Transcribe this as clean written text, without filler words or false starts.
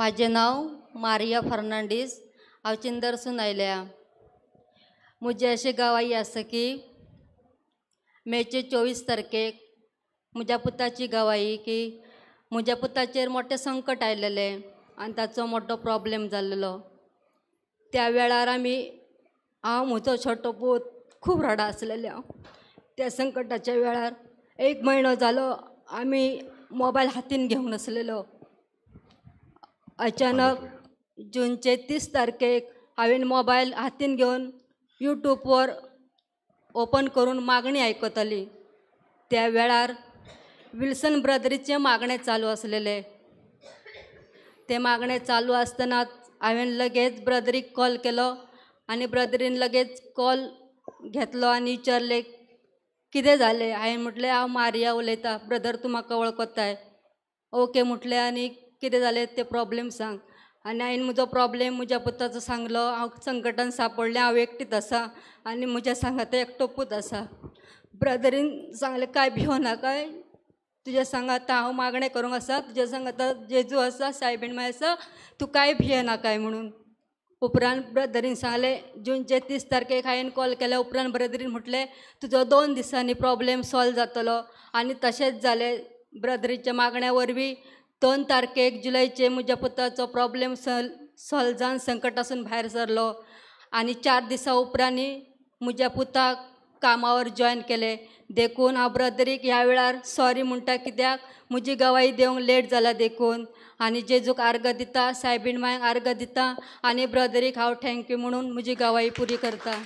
माझे नाव मारिया फर्नांडीस। हांव चिंदरसून आयल्या। मुझे अशें गवाही आसा की मेचे 24 तारखेक म्हज्या पुताची गवाही की म्हज्या पुताचेर मोठे संकट आयलेले आनी ताचो मोठो प्रॉब्लेम जाल्लो। त्या वेळार हांव म्हजो छोटो पूत खूब रडा आसलेले। त्या संकटाच्या वेळार 1 म्हयनो जालो आमी मोबायल हातीन घेवंक नासलेलो। अचानक जूनचे 30 तारखेक हांवें मोबायल हातीन घेवन यूट्यूबवर ओपन करून मागणी आयकताली। त्या वेळार विल्सन ब्रदरीचे मागणे चालू आसलेले। ते मागणे चालू आसतनाच हांवें लगेच ब्रदरीक कॉल केलो आनी ब्रदरीन लगेच कॉल घेतलो आनी विचारले कितें जालें। हांवें म्हटलें हांव मारिया उलयतां, ब्रदर तूं म्हाका वळखताय। ओके म्हटलें आनी कितें जालें तें प्रॉब्लेम सांग। आनी हांवें म्हजो प्रॉब्लेम म्हज्या पुताचो सांगलो। हांव संकटान सांपडलें, हांव एकटीच आसा आनी म्हज्या सांगाता एकटो पूत आसा। ब्रदरीन सांगलें काय भियो नाकाय, तुज्या सांगाता हांव मागणें करूंक आसा, तुज्या सांगाता जेजू आसा, सायबीण मांय आसा, तूं काय भिये नाकाय म्हणून। उपरांत ब्रदरीन सांगलें जूनचे 30 तारखेक हांवें कॉल केल्या उपरांत ब्रदरीन म्हटलें तुजो 2 दिसांनी प्रॉब्लेम सॉल्व जातलो। आनी तशेंच जालें। ब्रदरीच्या मागण्या वरवीं 2 तारखेक जुलयचे म्हज्या पुताचो प्रॉब्लेम सॉल्व जावन संकटासून भायर सरलो। आनी 4 दिसां उपरांत म्हज्या पुताक कामावर जॉयन केलें। देखून हांव ब्रदरीक ह्या वेळार सॉरी म्हणटा, कित्याक म्हजी गवाही दिवंक लेट जाला देखून। आनी जेजूक आर्ग दिता, सायबीण मांयक आर्ग दिता आनी ब्रदरीक हांव थँक्यू म्हणून म्हजी गवाही पुरी करता।